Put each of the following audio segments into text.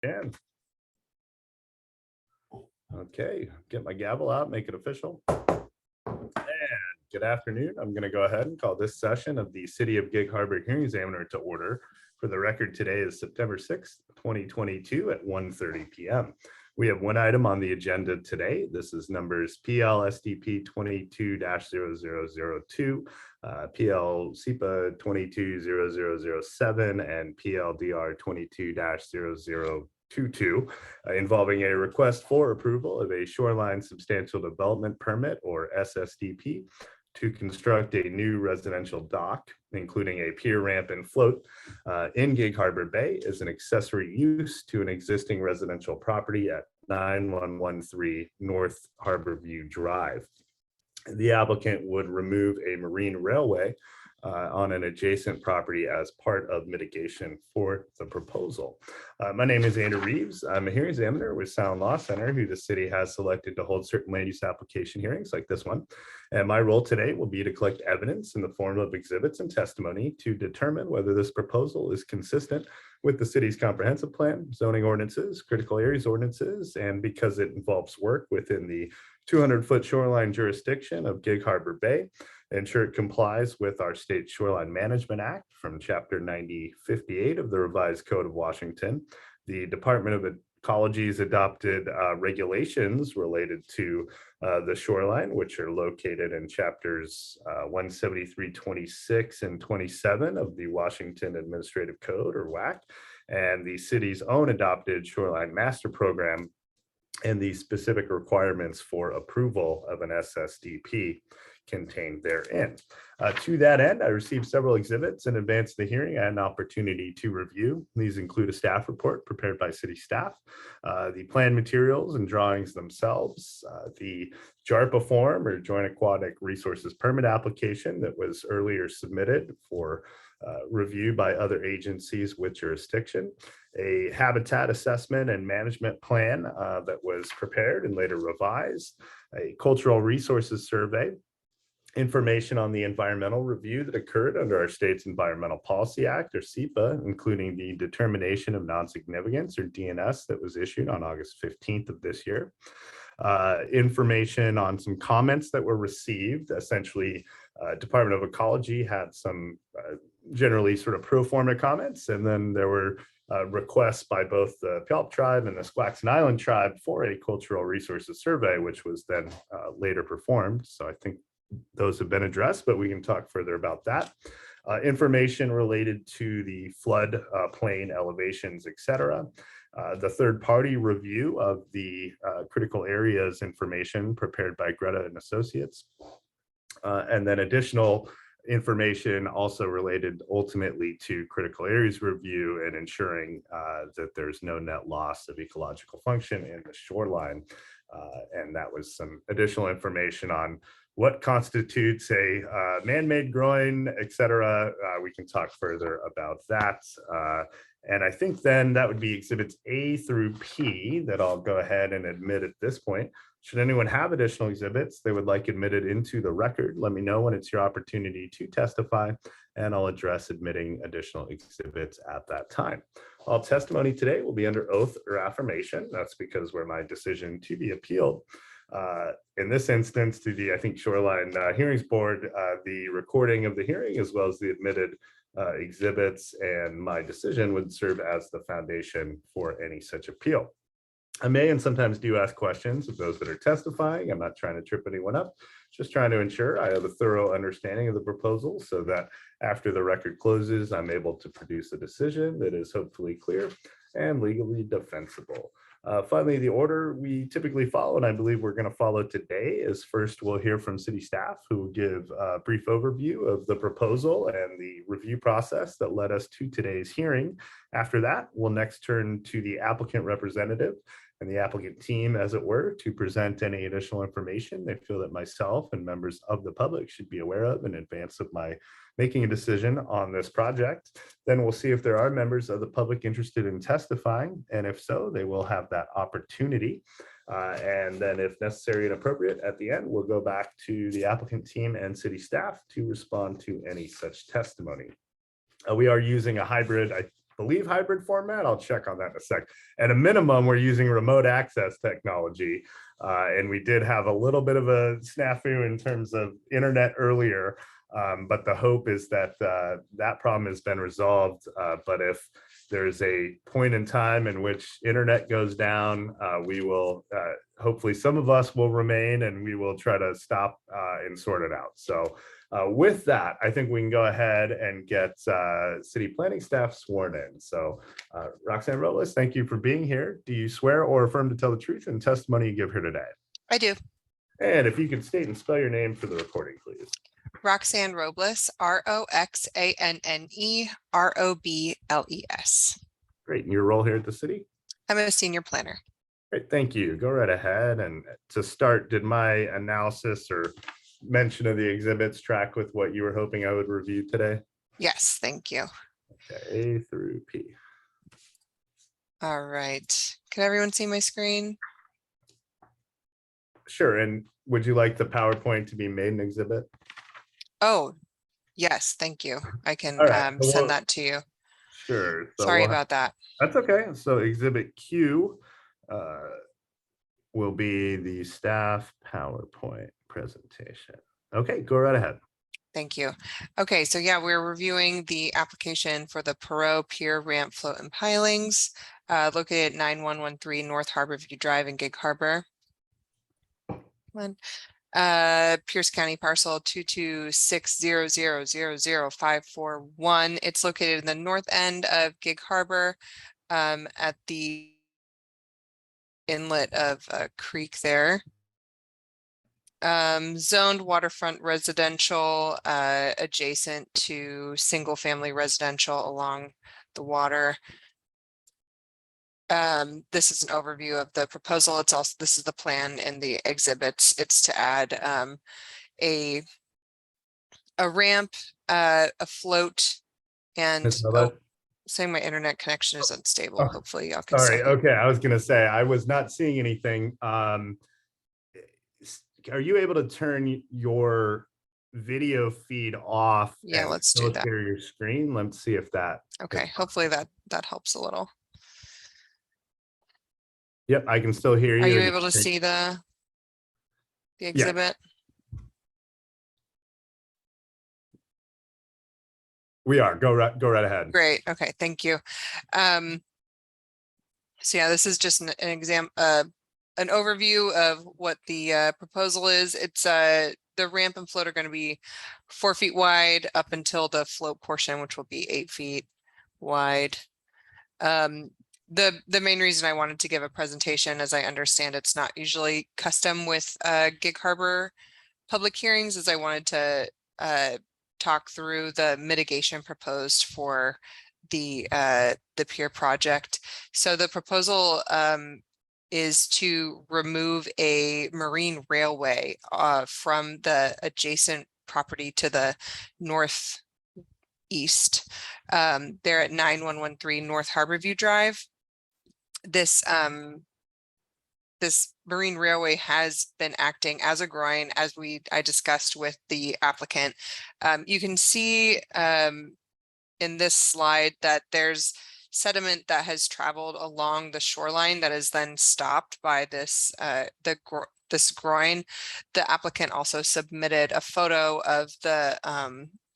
Dan. Okay, get my gavel out, make it official. And good afternoon. I'm going to go ahead and call this session of the City of Gig Harbor Hearing Examiner to order. For the record, today is September 6th, 2022 at 1:30 p.m. We have one item on the agenda today. This is numbers PL-SDP 22-0002, PL-SEPA 22-0007, and PLDR 22-0022, involving a request for approval of a shoreline substantial development permit, or SSDP, to construct a new residential dock, including a pier, ramp, and float in Gig Harbor Bay as an accessory use to an existing residential property at 9113 North Harborview Drive. The applicant would remove a marine railway on an adjacent property as part of mitigation for the proposal. My name is Andrew Reeves. I'm a hearing examiner with Sound Law Center, who the city has selected to hold certain land use application hearings like this one. And my role today will be to collect evidence in the form of exhibits and testimony to determine whether this proposal is consistent with the city's comprehensive plan, zoning ordinances, critical areas ordinances, and because it involves work within the 200-foot shoreline jurisdiction of Gig Harbor Bay, ensure it complies with our state Shoreline Management Act from Chapter 9058 of the Revised Code of Washington, the Department of Ecology's adopted regulations related to the shoreline, which are located in chapters 173.26 and 27 of the Washington Administrative Code, or WAC, and the city's own adopted Shoreline Master Program, and the specific requirements for approval of an SSDP contained therein. To that end, I received several exhibits in advance of the hearing. I had an opportunity to review. These include a staff report prepared by city staff, the plan materials and drawings themselves, the JARPA form, or Joint Aquatic Resources Permit application, that was earlier submitted for review by other agencies with jurisdiction, a habitat assessment and management plan that was prepared and later revised, a cultural resources survey, information on the environmental review that occurred under our state's Environmental Policy Act, or SEPA, including the determination of non-significance, or DNS, that was issued on August 15th of this year. Information on some comments that were received. Essentially, Department of Ecology had some generally sort of pro forma comments, and then there were requests by both the Puyallup tribe and the Squaxin Island tribe for a cultural resources survey, which was then later performed. So I think those have been addressed, but we can talk further about that. Information related to the flood plain elevations, etc. The third-party review of the critical areas information prepared by Greta and Associates. And then additional information also related ultimately to critical areas review and ensuring that there's no net loss of ecological function in the shoreline. And that was some additional information on what constitutes a man-made groin, et cetera. We can talk further about that. And I think then that would be exhibits A through P that I'll go ahead and admit at this point. Should anyone have additional exhibits they would like admitted into the record, let me know when it's your opportunity to testify, and I'll address admitting additional exhibits at that time. All testimony today will be under oath or affirmation. That's because we're my decision to be appealed. In this instance, to the, I think, Shoreline Hearings Board, the recording of the hearing, as well as the admitted exhibits and my decision, would serve as the foundation for any such appeal. I may and sometimes do ask questions of those that are testifying. I'm not trying to trip anyone up, just trying to ensure I have a thorough understanding of the proposal so that after the record closes, I'm able to produce a decision that is hopefully clear and legally defensible. Finally, the order we typically follow, and I believe we're going to follow today, is first we'll hear from city staff, who will give a brief overview of the proposal and the review process that led us to today's hearing. After that, we'll next turn to the applicant representative and the applicant team, as it were, to present any additional information they feel that myself and members of the public should be aware of in advance of my making a decision on this project. Then we'll see if there are members of the public interested in testifying, and if so, they will have that opportunity. And then if necessary and appropriate, at the end, we'll go back to the applicant team and city staff to respond to any such testimony. We are using a hybrid, believe hybrid format. I'll check on that in a sec. At a minimum, we're using remote access technology. And we did have a little bit of a snafu in terms of internet earlier. But the hope is that that problem has been resolved. But if there's a point in time in which internet goes down, we will, hopefully some of us will remain, and we will try to stop and sort it out. So with that, I think we can go ahead and get city planning staff sworn in. So Roxanne Robles, thank you for being here. Do you swear or affirm to tell the truth in testimony you give here today? I do. And if you could state and spell your name for the recording, please. Roxanne Robles, RoxanneRobles. Great. And your role here at the city? I'm a senior planner. Great. Thank you. Go right ahead. And to start, did my analysis or mention of the exhibits track with what you were hoping I would review today? Yes, thank you. Okay, A through P. All right. Can everyone see my screen? Sure. And would you like the PowerPoint to be made an exhibit? Oh, yes, thank you. I can All right, send that to you. Sure. So Sorry about that. That's okay. So exhibit Q will be the staff PowerPoint presentation. Okay, go right ahead. Thank you. Okay, so yeah, we're reviewing the application for the Perot Pier Ramp Float and Pilings located at 9113 North Harborview Drive in Gig Harbor. Pierce County parcel 22600000541. It's located in the north end of Gig Harbor at the inlet of a creek there. Zoned waterfront residential adjacent to single family residential along the water. This is an overview of the proposal. It's also, this is the plan in the exhibits. It's to add a ramp, a float, and saying my internet connection is unstable. Hopefully y'all can sorry. see. Okay, I was gonna say I was not seeing anything. Are you able to turn your video feed off? Yeah, let's do that. Share your screen. Let's see if that. Okay, hopefully that helps a little. Yep, I can still hear you. Are you able to see the exhibit? Yeah. We are. Go right ahead. Great. Okay, thank you. So yeah, this is just an overview of what the proposal is. It's the ramp and float are going to be 4 feet wide up until the float portion, which will be 8 feet wide. The main reason I wanted to give a presentation, as I understand it's not usually custom with Gig Harbor public hearings, is I wanted to talk through the mitigation proposed for the pier project. So the proposal is to remove a marine railway from the adjacent property to the northeast. They're at 9113 North Harborview Drive. This marine railway has been acting as a groin, as I discussed with the applicant. You can see in this slide that there's sediment that has traveled along the shoreline that is then stopped by this this groin. The applicant also submitted a photo of the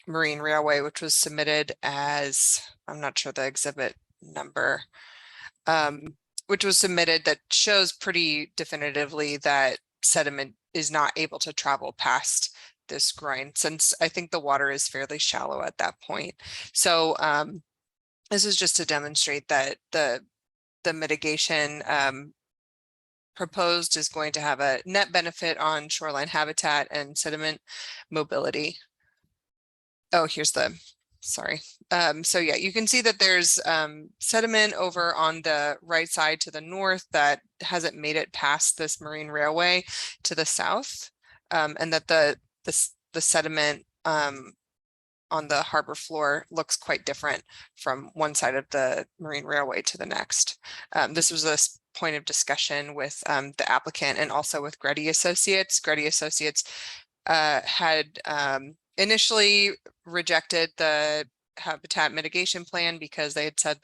marine railway, which was submitted as, I'm not sure the exhibit number, which was submitted, that shows pretty definitively that sediment is not able to travel past this groin, since I think the water is fairly shallow at that point. So this is just to demonstrate that the mitigation proposed is going to have a net benefit on shoreline habitat and sediment mobility. Oh, here's the, sorry. So yeah, you can see that there's sediment over on the right side to the north that hasn't made it past this marine railway to the south, and that the sediment on the harbor floor looks quite different from one side of the marine railway to the next. This was a point of discussion with the applicant and also with Grady Associates. Grady Associates had initially rejected the habitat mitigation plan because they had said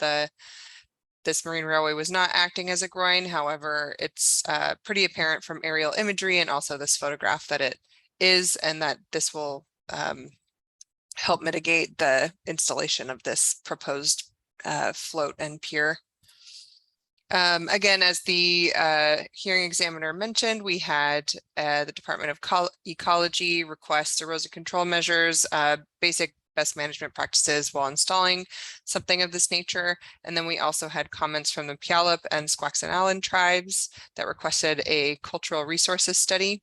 this marine railway was not acting as a groin. However, it's pretty apparent from aerial imagery and also this photograph that it is, and that this will help mitigate the installation of this proposed float and pier. Again, as the hearing examiner mentioned, we had the Department of Ecology request erosion control measures, basic best management practices while installing something of this nature. And then we also had comments from the Puyallup and Squaxin tribes that requested a cultural resources study.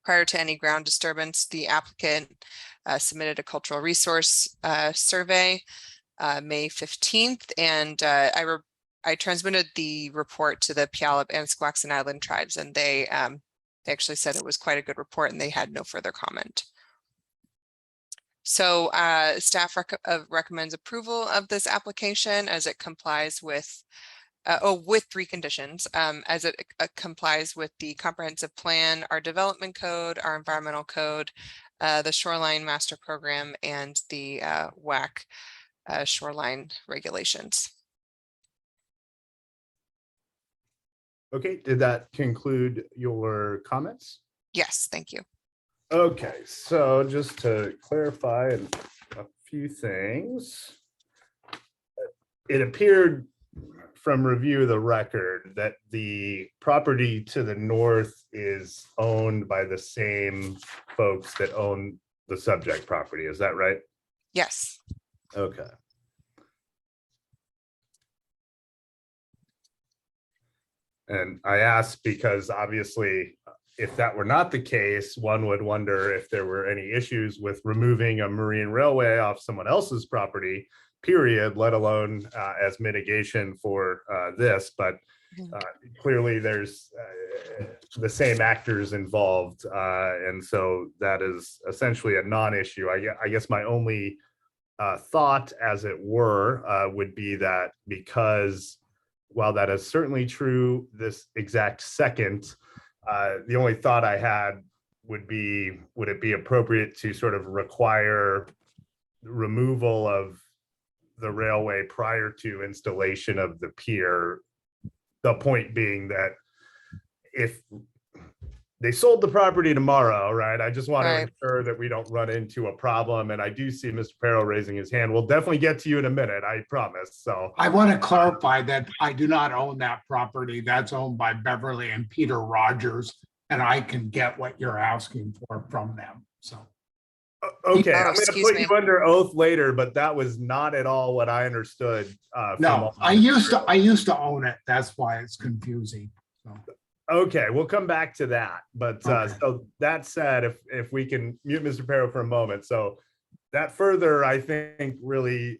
Prior to any ground disturbance, the applicant submitted a cultural resource survey May 15th, and I transmitted the report to the Puyallup and Squaxin Island tribes, and they actually said it was quite a good report and they had no further comment. So staff recommends approval of this application as it complies with, with 3 conditions, as it complies with the comprehensive plan, our development code, our environmental code, the shoreline master program, and the WAC shoreline regulations. Okay, did that conclude your comments? Yes, thank you. Okay, so just to clarify a few things. It appeared from review of the record that the property to the north is owned by the same folks that own the subject property. Is that right? Yes. Okay. And I asked because obviously, if that were not the case, one would wonder if there were any issues with removing a marine railway off someone else's property, period, let alone as mitigation for this. But clearly there's the same actors involved. And so that is essentially a non-issue. I guess my only thought, as it were, would be that because while that is certainly true this exact second, the only thought I had would be, would it be appropriate to sort of require removal of the railway prior to installation of the pier? The point being that if they sold the property tomorrow, right, I just want to ensure that we don't run into a problem. And I do see Mr. Perro raising his hand. We'll definitely get to you in a minute, I promise. So I want to clarify that I do not own that property. That's owned by Beverly and Peter Rogers, and I can get what you're asking for from them. So okay, I'm going to put you under oath later, but that was not at all what I understood. No, I used to own it. That's why it's confusing. So. Okay, we'll come back to that. But Okay. So that said, if we can mute Mr. Perro for a moment. So that further, I think, really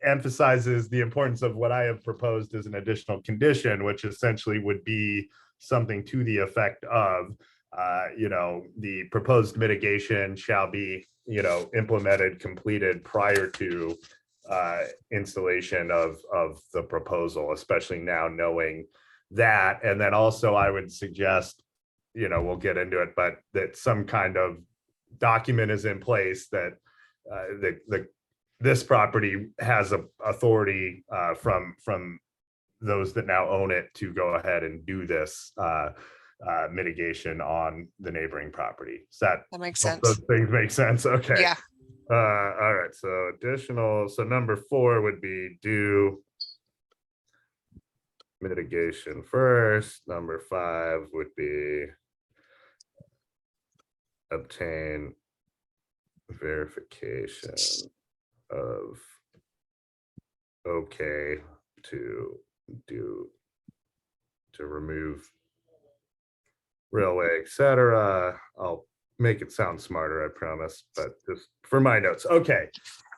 emphasizes the importance of what I have proposed as an additional condition, which essentially would be something to the effect of, the proposed mitigation shall be, implemented, completed prior to installation of the proposal, especially now knowing that. And then also I would suggest, we'll get into it, but that some kind of document is in place that this property has a authority from those that now own it to go ahead and do this mitigation on the neighboring property. That makes sense. Those things make sense. Okay. Yeah. All right. So additional. So number 4 would be do mitigation first. Number 5 would be obtain verification of okay to remove railway, etc. I'll make it sound smarter, I promise, but just for my notes. Okay.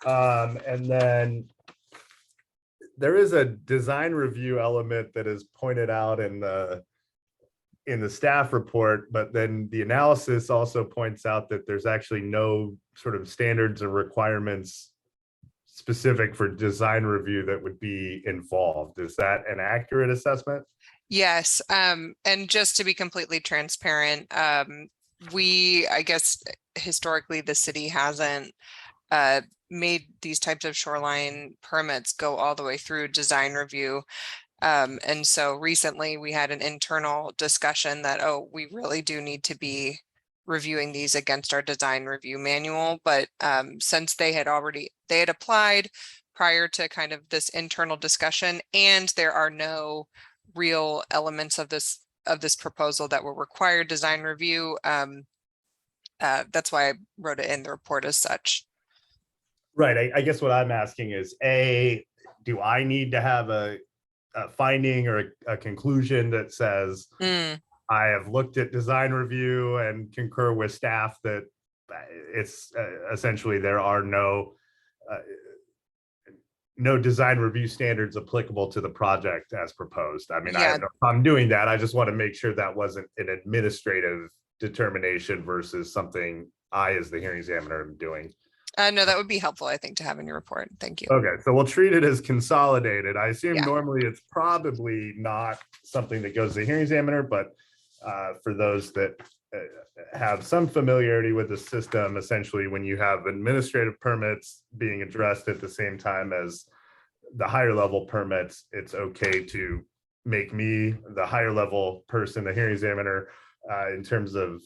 And then there is a design review element that is pointed out in the staff report, but then the analysis also points out that there's actually no sort of standards or requirements specific for design review that would be involved. Is that an accurate assessment? Yes. And just to be completely transparent, I guess historically the city hasn't made these types of shoreline permits go all the way through design review. And so recently we had an internal discussion that, oh, we really do need to be reviewing these against our design review manual. But since they had applied prior to kind of this internal discussion, and there are no real elements of this proposal that will require design review, that's why I wrote it in the report as such. Right. I guess what I'm asking is, A, do I need to have a finding or a conclusion that says I have looked at design review and concur with staff that it's essentially there are no design review standards applicable to the project as proposed? I mean, I have no problem doing that. I just want to make sure that wasn't an administrative determination versus something I, as the hearing examiner, am doing. No, that would be helpful, I think, to have in your report. Thank you. Okay, so we'll treat it as consolidated. I assume normally it's probably not something that goes to the hearing examiner, but for those that have some familiarity with the system, essentially when you have administrative permits being addressed at the same time as the higher level permits, it's okay to make me the higher level person, the hearing examiner, in terms of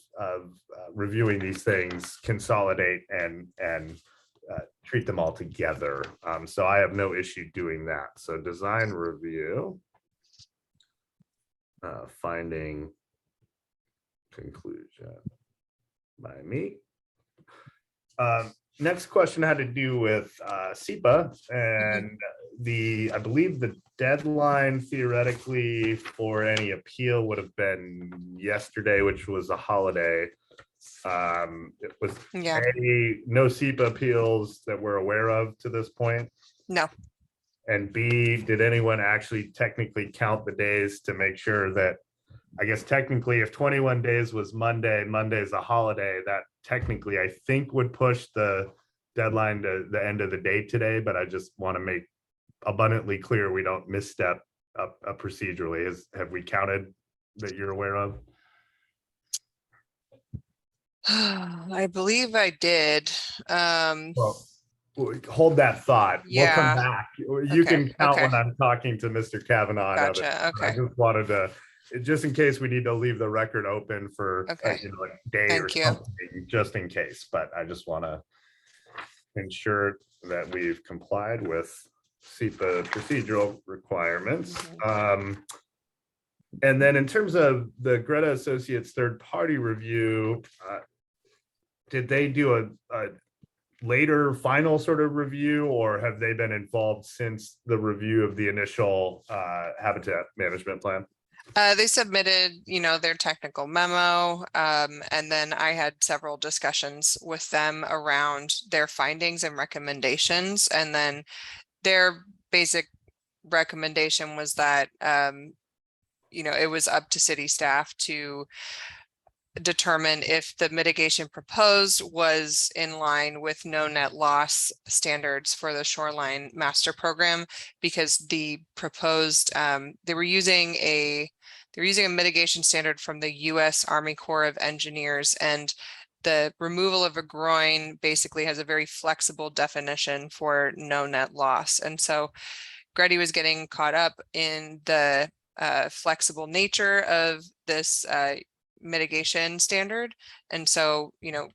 reviewing these things, consolidate and treat them all together. So I have no issue doing that. So design review, finding, conclusion by me. Next question had to do with SEPA and I believe the deadline theoretically for any appeal would have been yesterday, which was a holiday. It was no SEPA appeals that we're aware of to this point. No. And B, did anyone actually technically count the days to make sure that, I guess technically if 21 days was Monday, Monday is a holiday, that technically I think would push the deadline to the end of the day today, but I just want to make abundantly clear we don't misstep up procedurally. Have we counted that you're aware of? I believe I did. Well, hold that thought. We'll come back. You can count when I'm talking to Mr. Kavanaugh. Gotcha. Okay. I just wanted to, just in case we need to leave the record open for a day or something, just in case. But I just want to ensure that we've complied with SEPA procedural requirements. And then in terms of the Greta Associates third-party review, did they do a later final sort of review, or have they been involved since the review of the initial habitat management plan? They submitted, their technical memo, and then I had several discussions with them around their findings and recommendations. And then their basic recommendation was that, it was up to city staff to determine if the mitigation proposed was in line with no net loss standards for the shoreline master program, because the proposed they were using a mitigation standard from the U.S. Army Corps of Engineers, and the removal of a groin basically has a very flexible definition for no net loss. And so Grady was getting caught up in the flexible nature of this mitigation standard, and so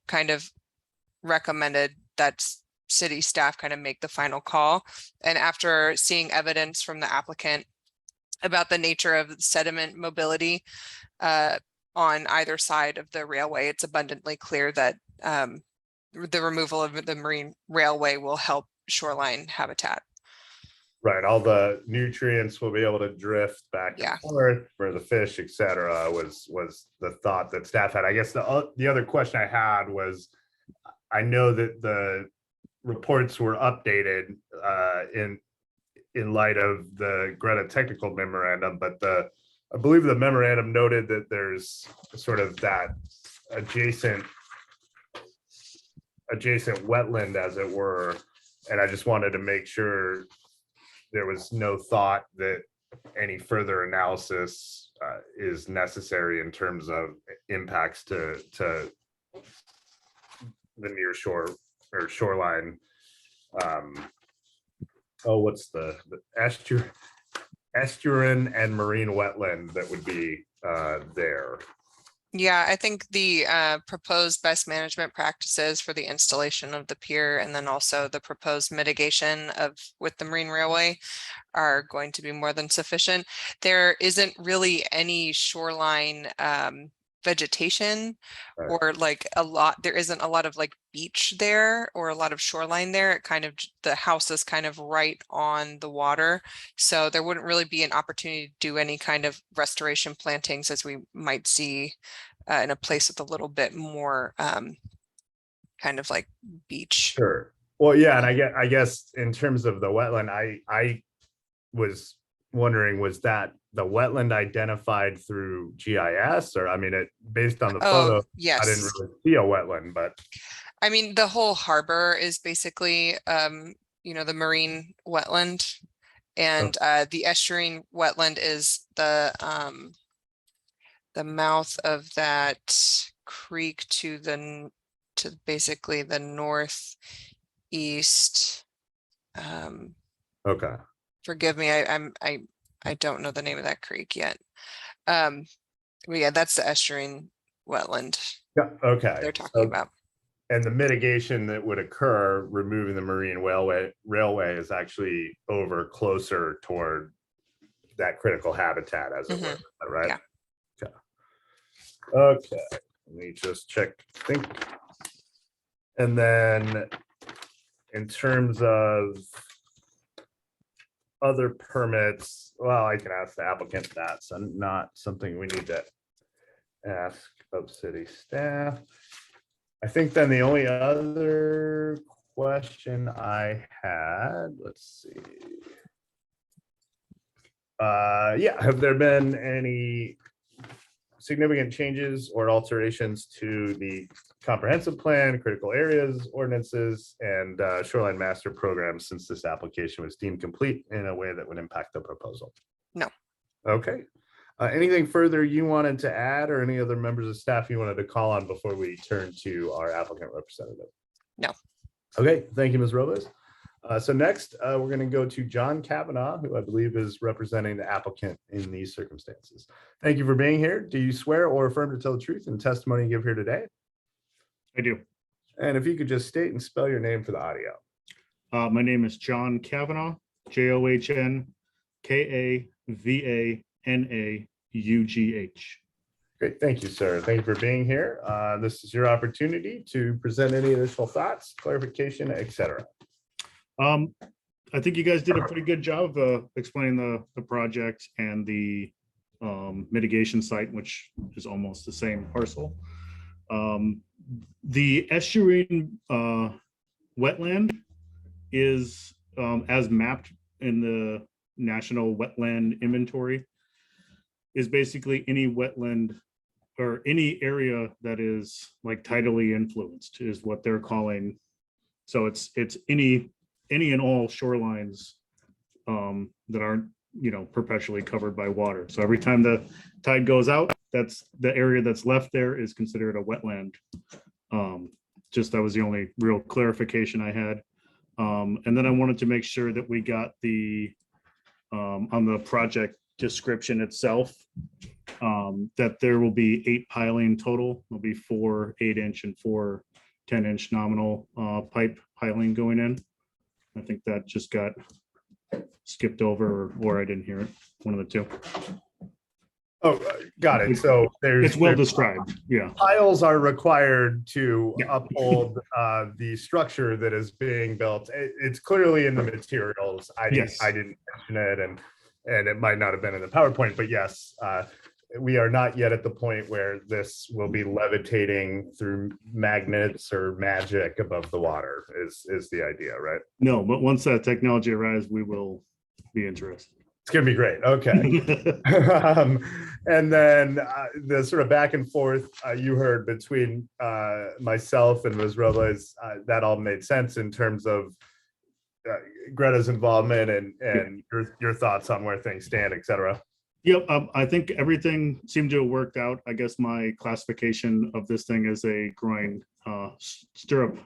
kind of recommended that city staff kind of make the final call. And after seeing evidence from the applicant about the nature of sediment mobility on either side of the railway, it's abundantly clear that the removal of the marine railway will help shoreline habitat. Right, all the nutrients will be able to drift back and forth for the fish, etc. was the thought that staff had. I guess the other question I had was, I know that the reports were updated in light of the Greta technical memorandum, but I believe the memorandum noted that there's sort of that adjacent wetland, as it were, and I just wanted to make sure there was no thought that any further analysis is necessary in terms of impacts to the near shore or shoreline. What's the estuarine and marine wetland that would be there? Yeah, I think the proposed best management practices for the installation of the pier and then also the proposed mitigation with the Marine Railway are going to be more than sufficient. There isn't really any shoreline vegetation Right. or there isn't a lot of like beach there or a lot of shoreline there. It kind of, the house is kind of right on the water. So there wouldn't really be an opportunity to do any kind of restoration plantings as we might see in a place with a little bit more kind of like beach. Sure. Well, yeah, and I guess in terms of the wetland, I was wondering, was that the wetland identified through GIS, or I mean, it based on the photo, I didn't Yes. really see a wetland, but I mean, the whole harbor is basically, the marine wetland. And the estuarine wetland is the mouth of that creek to basically the northeast. okay. Forgive me, I don't know the name of that creek yet. But yeah, that's the estuarine wetland Yeah, okay. they're talking about. And the mitigation that would occur removing the marine railway is actually over closer toward that critical habitat, as it were, right? Yeah. Okay, let me just check, and then in terms of other permits, well, I can ask the applicant that, so not something we need to ask of city staff. I think then the only other question I had, let's see. Yeah, have there been any significant changes or alterations to the comprehensive plan, critical areas, ordinances, and shoreline master programs since this application was deemed complete in a way that would impact the proposal? No. Okay. Anything further you wanted to add, or any other members of staff you wanted to call on before we turn to our applicant representative? No. Okay, thank you, Ms. Robles. So next, we're going to go to John Kavanaugh, who I believe is representing the applicant in these circumstances. Thank you for being here. Do you swear or affirm to tell the truth in testimony you give here today? I do. And if you could just state and spell your name for the audio. My name is John Kavanaugh, JOHN-KAVANAUGH. Great, thank you, sir. Thank you for being here. This is your opportunity to present any additional thoughts, clarification, etc. I think you guys did a pretty good job of explaining the project and the mitigation site, which is almost the same parcel. The estuarine wetland is as mapped in the National Wetland Inventory, is basically any wetland or any area that is like tidally influenced is what they're calling. So it's any and all shorelines that aren't, perpetually covered by water. So every time the tide goes out, that's the area that's left there is considered a wetland. That was the only real clarification I had. And then I wanted to make sure that we got the on the project description itself, that there will be 8 piling total. There'll be 4 8-inch and 4 10-inch nominal pipe piling going in. I think that just got skipped over, or I didn't hear it. One of the two. Oh, got it. So It's well described. Yeah. Piles are required to Yeah. uphold the structure that is being built. It's clearly in the materials. I Yes. didn't mention it, and it might not have been in the PowerPoint, but yes, we are not yet at the point where this will be levitating through magnets or magic above the water is the idea, right? No, but once that technology arrives, we will be interested. It's gonna be great. Okay. And then the sort of back and forth you heard between myself and Ms. Robles, that all made sense in terms of Greta's involvement and your thoughts on where things stand, et cetera. Yep, I think everything seemed to have worked out. I guess my classification of this thing is a groin stirrup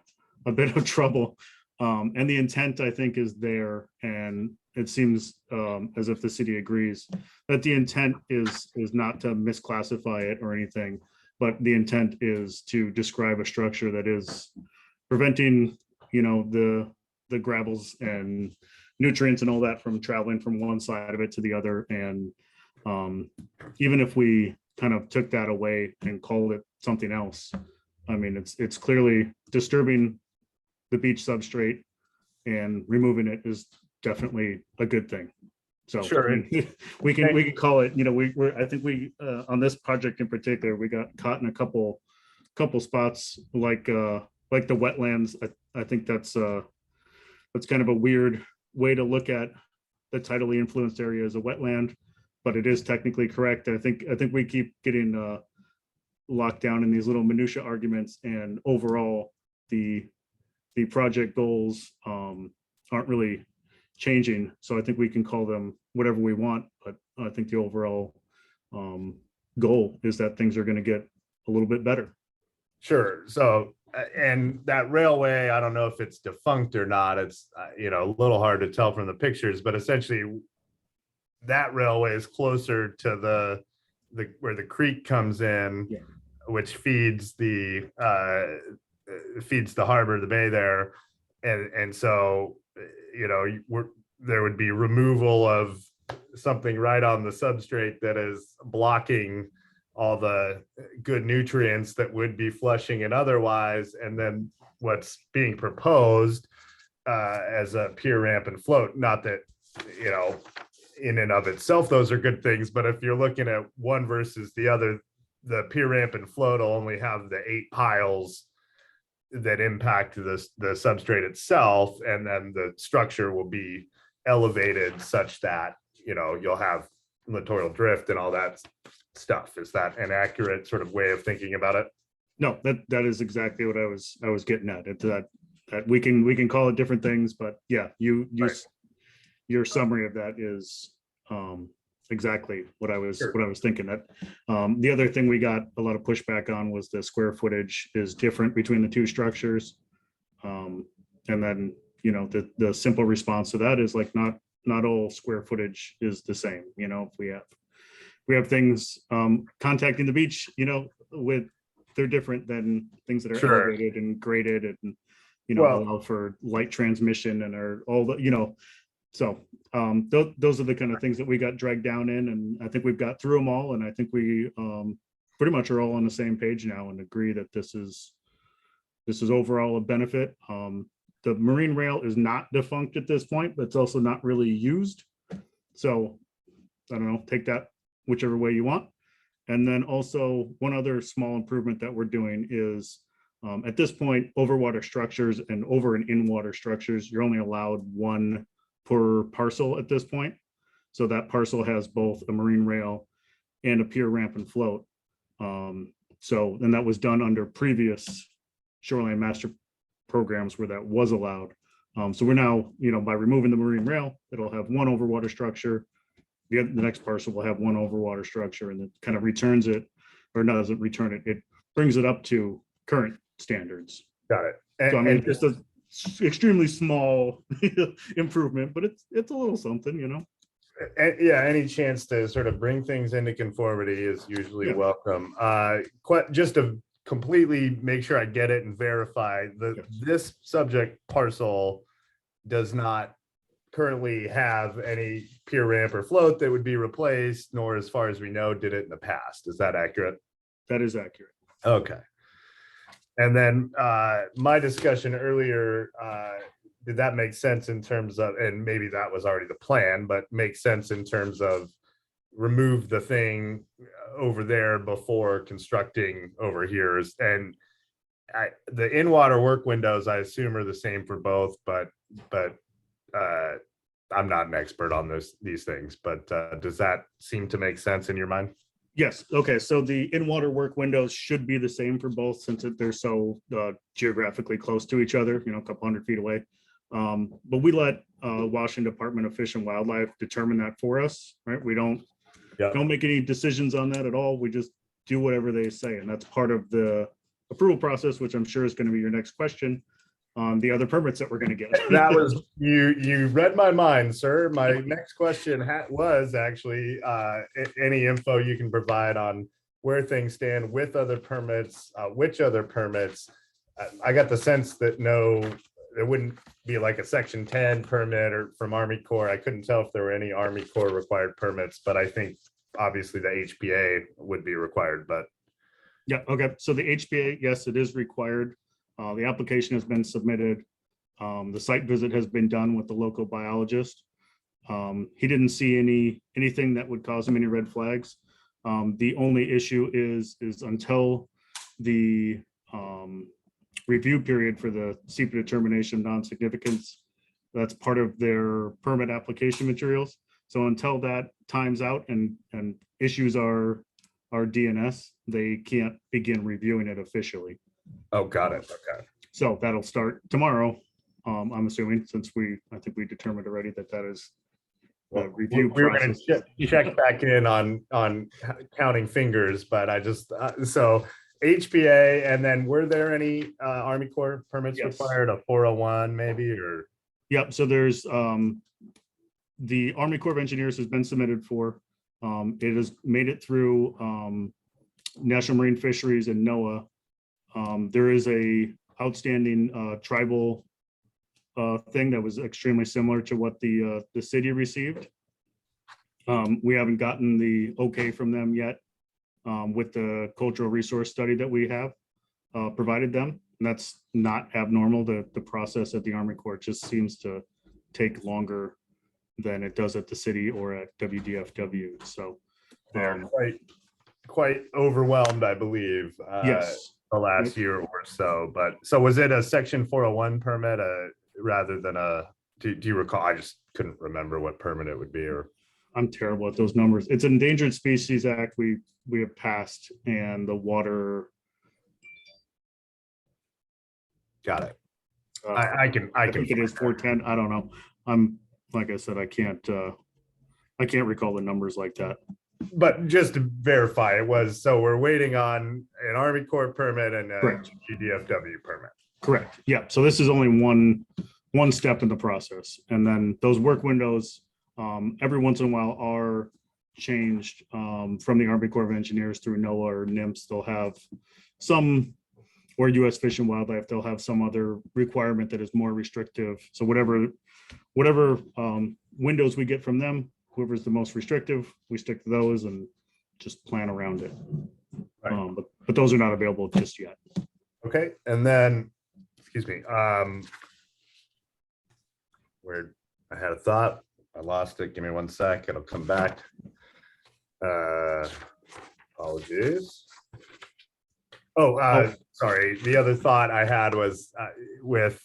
a bit of trouble. And the intent, I think, is there, and it seems as if the city agrees that the intent is not to misclassify it or anything, but the intent is to describe a structure that is preventing, the gravels and nutrients and all that from traveling from one side of it to the other. And even if we kind of took that away and called it something else, I mean, it's clearly disturbing the beach substrate, and removing it is definitely a good thing. So Sure. I mean, we can call it, I think we on this project in particular, we got caught in a couple spots like the wetlands. I think that's kind of a weird way to look at the tidally influenced area as a wetland, but it is technically correct. I think we keep getting locked down in these little minutia arguments, and overall the project goals aren't really changing. So I think we can call them whatever we want, but I think the overall goal is that things are going to get a little bit better. Sure. So, and that railway, I don't know if it's defunct or not. It's, a little hard to tell from the pictures, but essentially that railway is closer to the where the creek comes in, Yeah. which feeds the harbor, the bay there. And so, there would be removal of something right on the substrate that is blocking all the good nutrients that would be flushing it otherwise. And then what's being proposed as a pier, ramp, and float, not that, in and of itself, those are good things, but if you're looking at one versus the other, the pier, ramp, and float will only have the 8 piles that impact the substrate itself, and then the structure will be elevated such that, you'll have littoral drift and all that stuff. Is that an accurate sort of way of thinking about it? No, that is exactly what I was getting at. It's that we can call it different things, but yeah, Right. your summary of that is exactly what I was Sure. thinking. That the other thing we got a lot of pushback on was the square footage is different between the two structures. And then, the simple response to that is like not all square footage is the same. If we have things contacting the beach, they're different than things that are Sure. elevated and graded and Well- allow for light transmission and are all the so those are the kind of things that we got dragged down in, and I think we've got through them all, and I think we pretty much are all on the same page now and agree that this is overall a benefit. The marine rail is not defunct at this point, but it's also not really used. So I don't know, take that whichever way you want. And then also one other small improvement that we're doing is at this point, overwater structures and over and in water structures, you're only allowed one per parcel at this point. So that parcel has both a marine rail and a pier, ramp, and float. And that was done under previous shoreline master programs where that was allowed. So we're now, by removing the marine rail, it'll have one overwater structure. The next parcel will have one overwater structure, and it kind of returns it, or doesn't return it. It brings it up to current standards. Got it. And, So I mean, and it's an extremely small improvement, but it's a little something, yeah, any chance to sort of bring things into conformity is usually Yeah. welcome. Just to completely make sure I get it and verify that Yes. this subject parcel does not currently have any pier, ramp, or float that would be replaced, nor, as far as we know, did it in the past. Is that accurate? That is accurate. Okay. And then my discussion earlier, did that make sense in terms of, and maybe that was already the plan, but makes sense in terms of remove the thing over there before constructing over here? And the in-water work windows, I assume, are the same for both, but I'm not an expert on these things, but does that seem to make sense in your mind? Yes. Okay. So the in-water work windows should be the same for both, since they're so geographically close to each other, a couple hundred feet away. But we let Washington Department of Fish and Wildlife determine that for us, right? We don't make any decisions on that at all. We just do whatever they say. And that's part of the approval process, which I'm sure is going to be your next question. on the other permits that we're gonna get. That was, you read my mind, sir. My next question was actually, any info you can provide on where things stand with other permits, which other permits. I got the sense that no, there wouldn't be like a section 10 permit or from Army Corps. I couldn't tell if there were any Army Corps required permits, but I think obviously the HPA would be required, but Yeah, okay, so the HPA, yes, it is required. The application has been submitted. The site visit has been done with the local biologist. He didn't see anything that would cause him any red flags. The only issue is until the review period for the SEPA determination of non-significance, that's part of their permit application materials. So until that time's out and issues are DNS, they can't begin reviewing it officially. oh, got it. Okay. So that'll start tomorrow. I'm assuming, since I think we determined already that is the review We were gonna process. check back in on counting fingers, but I just, so HPA, and then were there any Army Corps permits Yes. required, a 401 maybe, or? Yep, so there's the Army Corps of Engineers has been submitted for. It has made it through National Marine Fisheries and NOAA. There is a outstanding tribal thing that was extremely similar to what the city received. We haven't gotten the okay from them yet with the cultural resource study that we have provided them. And that's not abnormal. The process at the Army Corps just seems to take longer than it does at the city or at WDFW. So They're quite overwhelmed, I believe. yes, The last year or so, but so was it a section 401 permit rather than do you recall? I just couldn't remember what permit it would be, or. I'm terrible at those numbers. It's an Endangered Species Act we have passed, and the water. Got it. uh, I can I think it is 410. I don't know. I'm, like I said, I can't recall the numbers like that. But just to verify, it was, so we're waiting on an Army Corps permit and a Correct. GDFW permit. Correct. Yeah. So this is only one step in the process. And then those work windows, every once in a while are changed from the Army Corps of Engineers through NOAA or NIMS. They'll have some, or US Fish and Wildlife, they'll have some other requirement that is more restrictive. So whatever windows we get from them, whoever's the most restrictive, we stick to those and just plan around it. Right. But those are not available just yet. Okay, and then, excuse me, where I had a thought, I lost it. Give me 1 sec, it'll come back. Apologies. Sorry. The other thought I had was with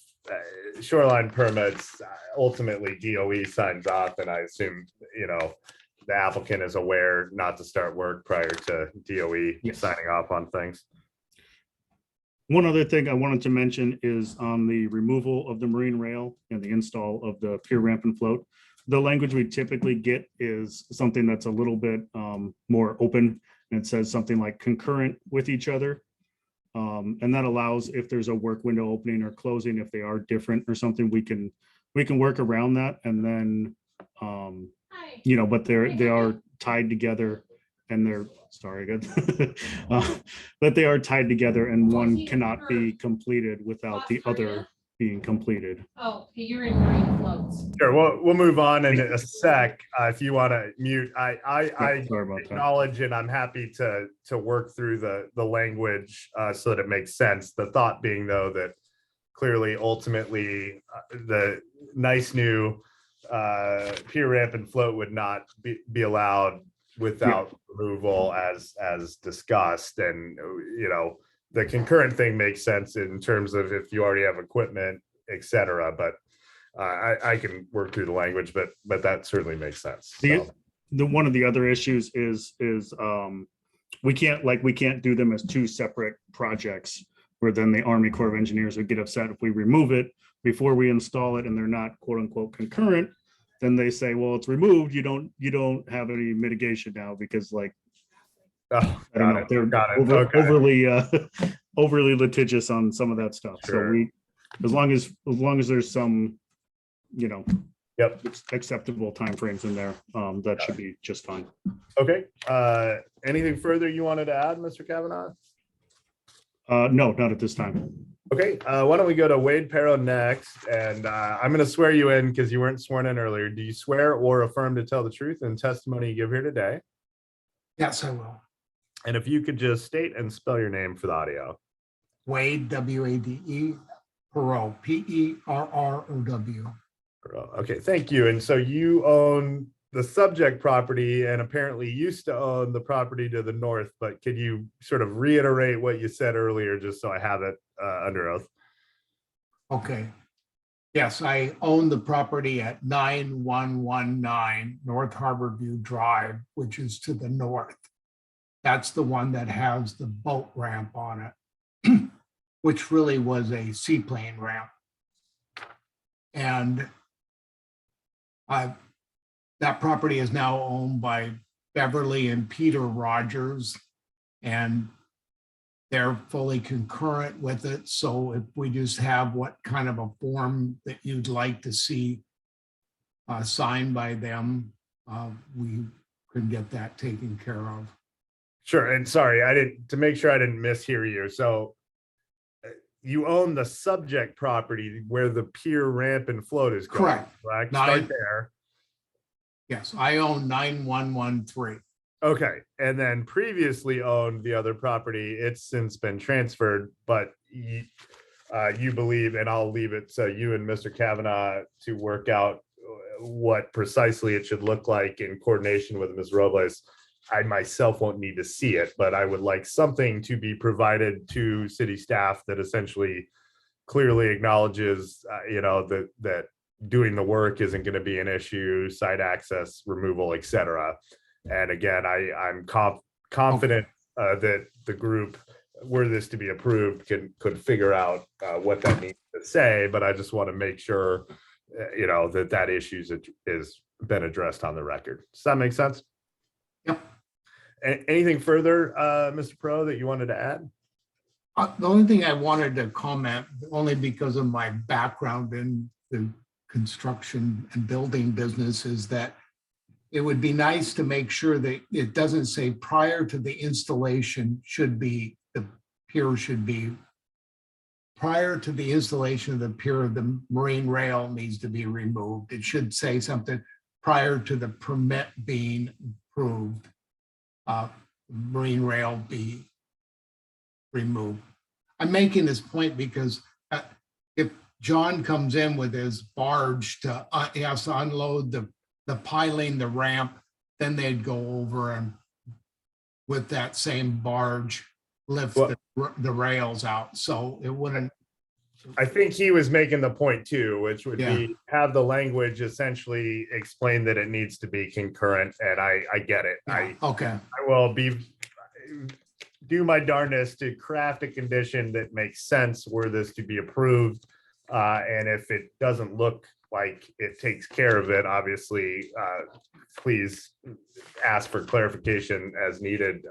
shoreline permits, ultimately DOE signs off, and I assume, the applicant is aware not to start work prior to DOE Yes. signing off on things. One other thing I wanted to mention is on the removal of the marine rail and the install of the pier ramp and float. The language we typically get is something that's a little bit more open, and it says something like concurrent with each other. And that allows, if there's a work window opening or closing, if they are different or something, we can work around that. And then, but they are tied together, and they're, sorry, good. But they are tied together, and one cannot be completed without the other being completed. Oh, you're in marine floats. Sure, we'll move on in a sec. If you want to mute, I Sorry about that. acknowledge, and I'm happy to work through the language so that it makes sense. The thought being, though, that clearly, ultimately, the nice new pier ramp and float would not be allowed without removal as discussed. And, the concurrent thing makes sense in terms of if you already have equipment, et cetera, but I can work through the language, but that certainly makes sense. So. One of the other issues is we can't do them as two separate projects, where then the Army Corps of Engineers would get upset if we remove it before we install it and they're not quote unquote concurrent. Then they say, well, it's removed. You don't have any mitigation now because Oh, I don't know, got they're it. Okay. overly litigious on some of that stuff. Sure. So As long as there's some, you know, Yep. acceptable timeframes in there, that should be just fine. Okay. Anything further you wanted to add, Mr. Kavanaugh? No, not at this time. Okay, why don't we go to Wade Pero next? And I'm going to swear you in because you weren't sworn in earlier. Do you swear or affirm to tell the truth in testimony you give here today? Yes, I will. And if you could just state and spell your name for the audio. Wade, W-A-D-E, Perot, P-E-R-R-O-W. Okay, thank you. And so you own the subject property and apparently used to own the property to the north, but could you sort of reiterate what you said earlier, just so I have it under oath? Okay. Yes, I own the property at 9119 North Harborview Drive, which is to the north. That's the one that has the boat ramp on it, which really was a seaplane ramp. And that property is now owned by Beverly and Peter Rogers, and they're fully concurrent with it. So if we just have what kind of a form that you'd like to see signed by them, we could get that taken care of. Sure. And sorry, to make sure I didn't mishear you. So you own the subject property where the pier ramp and float is going, Correct. correct? Nine- Start there. Yes, I own 9113. Okay. And then previously owned the other property. It's since been transferred, but you believe, and I'll leave it to you and Mr. Kavanaugh to work out what precisely it should look like in coordination with Ms. Robles. I myself won't need to see it, but I would like something to be provided to city staff that essentially clearly acknowledges, that doing the work isn't going to be an issue, site access, removal, et cetera. And again, I'm confident that the group, were this to be approved, could figure out what that means to say, but I just want to make sure, that issue is been addressed on the record. Does that make sense? Yep. Anything further, Mr. Pro, that you wanted to add? The only thing I wanted to comment, only because of my background in the construction and building business, is that it would be nice to make sure that it doesn't say prior to the installation the pier should be, prior to the installation of the pier, the marine rail needs to be removed. It should say something prior to the permit being approved, marine rail be removed. I'm making this point because if John comes in with his barge to, he has to unload the piling, the ramp, then they'd go over and with that same barge, lift the rails out. So it wouldn't. I think he was making the point too, which would Yeah. be have the language essentially explain that it needs to be concurrent. And I get it. Okay, I will do my darndest to craft a condition that makes sense were this to be approved. And if it doesn't look like it takes care of it, obviously, please ask for clarification as needed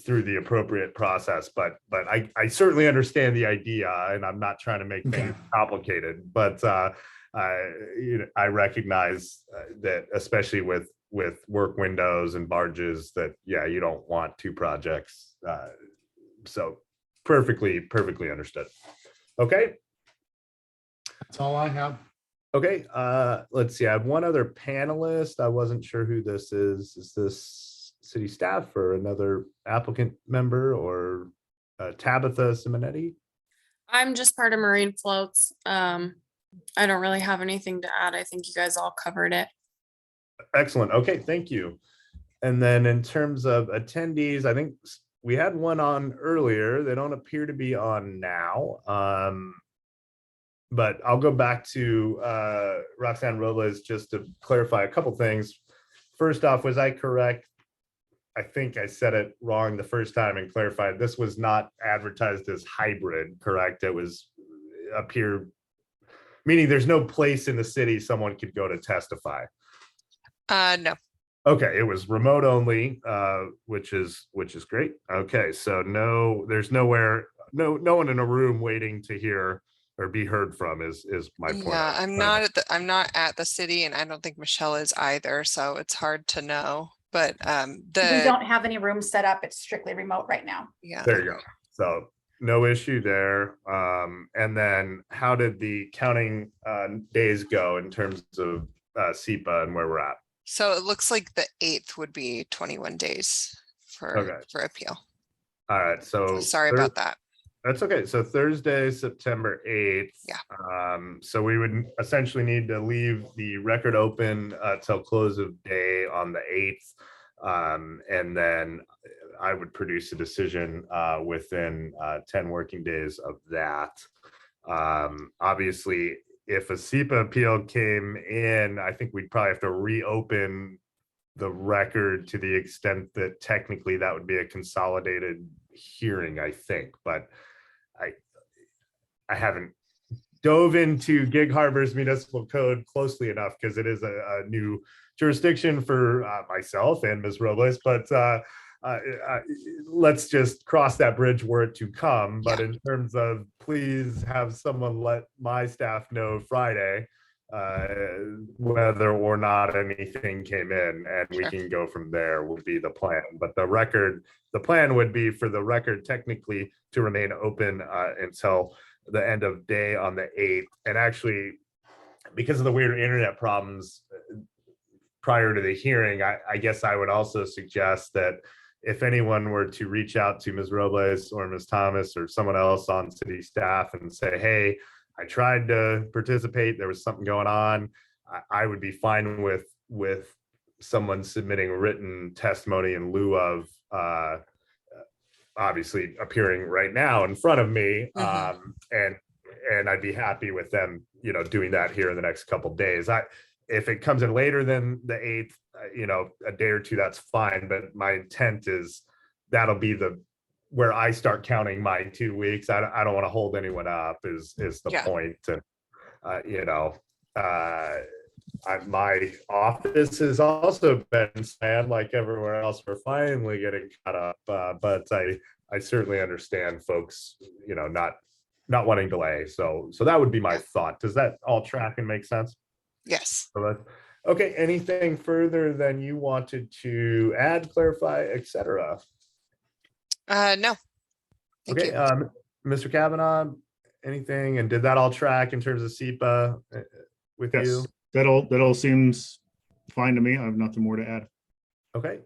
through the appropriate process. But I certainly understand the idea, and I'm not trying to make things complicated. But I recognize that, especially with work windows and barges, that you don't want two projects. So perfectly understood. Okay. that's all I have. Okay, let's see. I have one other panelist. I wasn't sure who this is. Is this city staff or another applicant member, or Tabitha Simonetti? I'm just part of Marine Floats. I don't really have anything to add. I think you guys all covered it. Excellent. Okay, thank you. And then in terms of attendees, I think we had one on earlier. They don't appear to be on now. But I'll go back to Roxanne Robles just to clarify a couple things. First off, was I correct? I think I said it wrong the first time and clarified. This was not advertised as hybrid, correct? It was meaning there's no place in the city someone could go to testify. No. Okay, it was remote only, which is great. Okay, so there's nowhere no one in a room waiting to hear or be heard from is my point. Yeah, I'm not at the city and I don't think Michelle is either, so it's hard to know. But We don't have any rooms set up. It's strictly remote right now. yeah. There you go. So no issue there. And then how did the counting days go in terms of SEPA and where we're at? So it looks like the 8th would be 21 days Okay. for appeal. All right. So Sorry about that. That's okay. So Thursday, September 8th. Yeah. So we would essentially need to leave the record open till close of day on the 8th. And then I would produce a decision within 10 working days of that. Obviously, if a SEPA appeal came in, I think we'd probably have to reopen the record to the extent that technically that would be a consolidated hearing, I think, but I haven't dove into Gig Harbor's municipal code closely enough because it is a new jurisdiction for myself and Ms. Robles, but let's just cross that bridge were it to come. But in terms of please have someone let my staff know Friday whether or not anything came in, and we can go from there would be the plan. But the plan would be for the record technically to remain open until the end of day on the 8th. And actually, because of the weird internet problems prior to the hearing, I guess I would also suggest that if anyone were to reach out to Ms. Robles or Ms. Thomas or someone else on city staff and say, hey, I tried to participate, there was something going on, I would be fine with someone submitting written testimony in lieu of obviously appearing right now in front of me. And I'd be happy with them, doing that here in the next couple of days. If it comes in later than the 8th, a day or two, that's fine. But my intent is that'll be where I start counting my 2 weeks. I don't want to hold anyone up is the point. And my office has also been slammed like everywhere else. We're finally getting caught up. But I certainly understand folks, not wanting delay. So that would be my thought. Does that all track and make sense? Yes. Okay. Anything further than you wanted to add, clarify, etc.? No. Thank you. Mr. Kavanaugh, anything? And did that all track in terms of SEPA with you? That all seems fine to me. I have nothing more to add. Okay.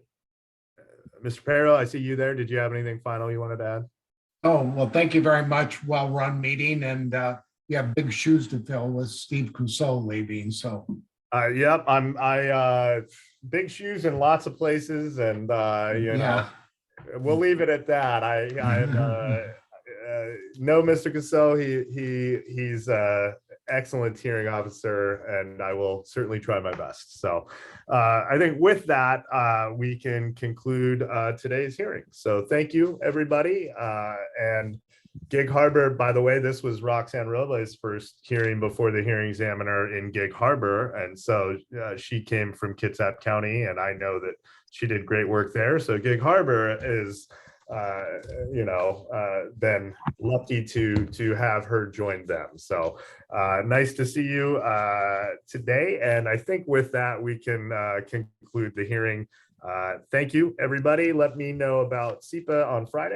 Mr. Perro, I see you there. Did you have anything final you wanted to add? Oh, well, thank you very much. Well-run meeting, and you have big shoes to fill with Steve Cusseau leaving, so. Yep, I big shoes in lots of places, and we'll leave it at that. I know Mr. Cusseau. He's excellent hearing officer, and I will certainly try my best. So I think with that, we can conclude today's hearing. So thank you, everybody. And Gig Harbor, by the way, this was Roxanne Robles' first hearing before the hearing examiner in Gig Harbor. And so she came from Kitsap County, and I know that she did great work there. So Gig Harbor is been lucky to have her join them. So nice to see you today. And I think with that, we can conclude the hearing. Thank you, everybody. Let me know about SEPA on Friday.